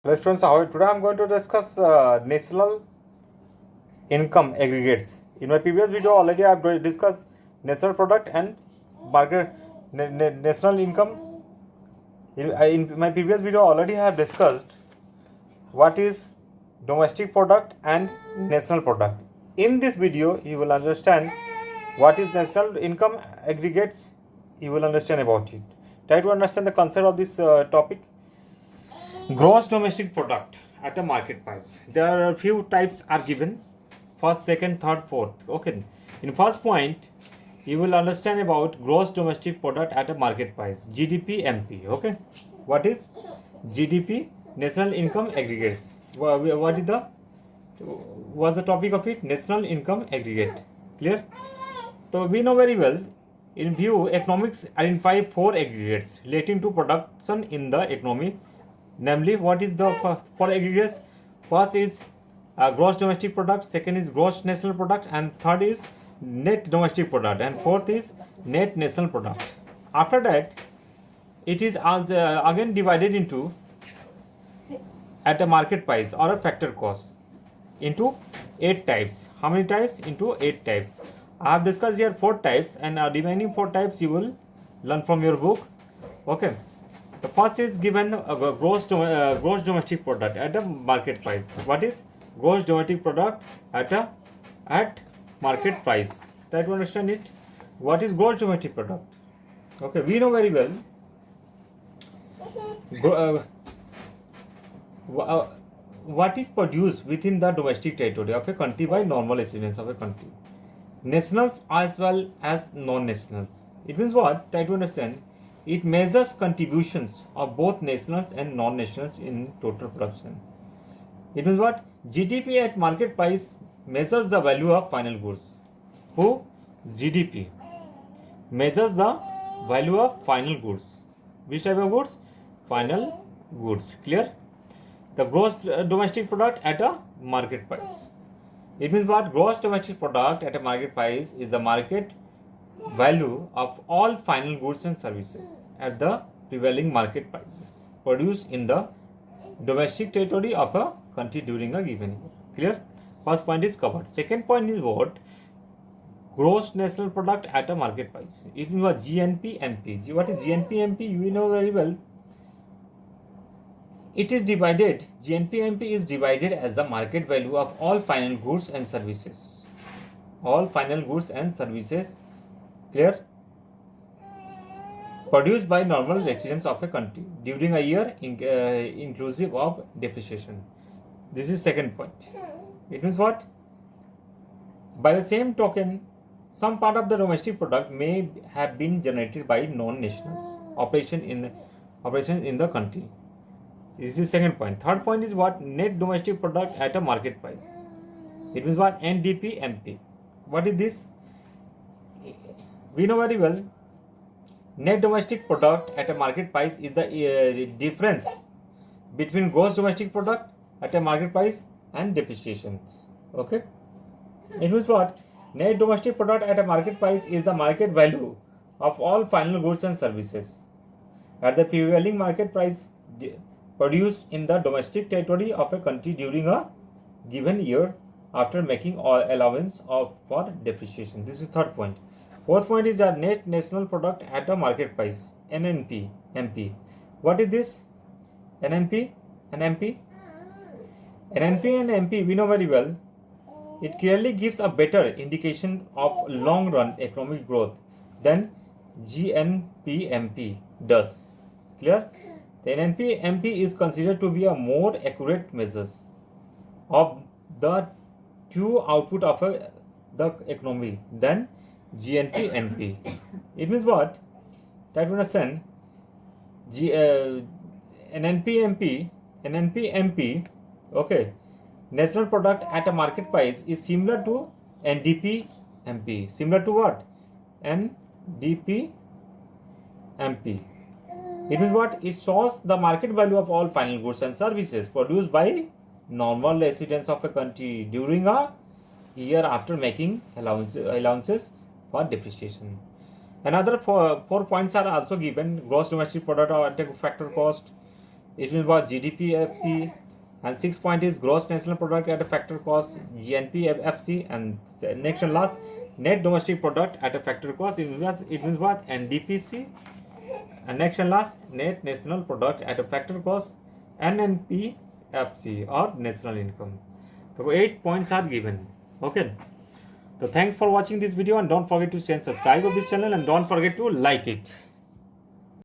Hello students, today I am going to discuss national income aggregates. In my previous video already I have discussed national product and market national income. In my previous video already I have discussed what is domestic product and national product. In this video you will understand what is national income aggregates. You will understand about it. Try to understand the concept of this topic. Gross domestic product at a market price. There are a few types are given. First, second, third, fourth. Okay. In first point, you will understand about gross domestic product at a market price. GDP MP. Okay. What is GDP? National income aggregates. What is the was the topic of it? National income aggregate. Clear? So we know very well. In view, economics identify four aggregates relating to production in the economy. Namely, what is the four aggregates? First is gross domestic product, second is gross national product, and third is net domestic product, and fourth is net national product. After that, it is again divided into at a market price or a factor cost into 8 types. How many types? Into 8 types. I have discussed here 4 types, and remaining 4 types you will learn from your book. Okay. The first is given gross domestic product at a market price. What is gross domestic product at market price? Try to understand it. What is gross domestic product? Okay, we know very well. What is produced within the domestic territory of a country by normal residents of a country, nationals as well as non-nationals. It means what? Try to understand. It measures contributions of both nationals and non-nationals in total production. It means what? GDP at market price measures the value of final goods. Who? GDP measures the value of final goods. Which type of goods? Final goods. Clear? The gross domestic product at a market price. It means what? Gross domestic product at a market price is the market value of all final goods and services at the prevailing market prices produced in the domestic territory of a country during a given year. Clear? First point is covered. Second point is what? Gross national product at a market price. It means GNP MP. What is GNP MP? You know very well. It is divided. GNP MP is divided as the market value of all final goods and services. All final goods and services. Clear? Produced by normal residents of a country during a year, inclusive of depreciation. This is second point. It means what? By the same token, some part of the domestic product may have been generated by non-nationals operation in the country. This is second point. Third point is what? Net domestic product at a market price. It means what? NDP MP. What is this? We know very well. Net domestic product at a market price is the difference between gross domestic product at a market price and depreciation. Okay. It means what? Net domestic product at a market price is the market value of all final goods and services at the prevailing market price produced in the domestic territory of a country during a given year after making all allowance for depreciation. This is third point. Fourth point is the net national product at a market price. NNP MP. What is this? NNP NMP NNP and MP we know very well. It clearly gives a better indication of long run economic growth than GNP MP does. Clear? The NNP MP is considered to be a more accurate measure of the true output of the economy than GNP MP. It means what? Try to understand. NNP MP, okay. National product at a market price is similar to NDP MP. Similar to what? NDP MP. It means what? It shows the market value of all final goods and services produced by normal residents of a country during a year after making allowances for depreciation. Another four points are also given. Gross domestic product at a factor cost, it means what GDP-FC, and 6 point is gross national product at a factor cost, GNP-FC, and next and last, net domestic product at a factor cost, it means what NDPC, and next and last, net national product at a factor cost, NNPFC or national income. So 8 points are given. Okay. So thanks for watching this video, and don't forget to share and subscribe of this channel, and don't forget to like it.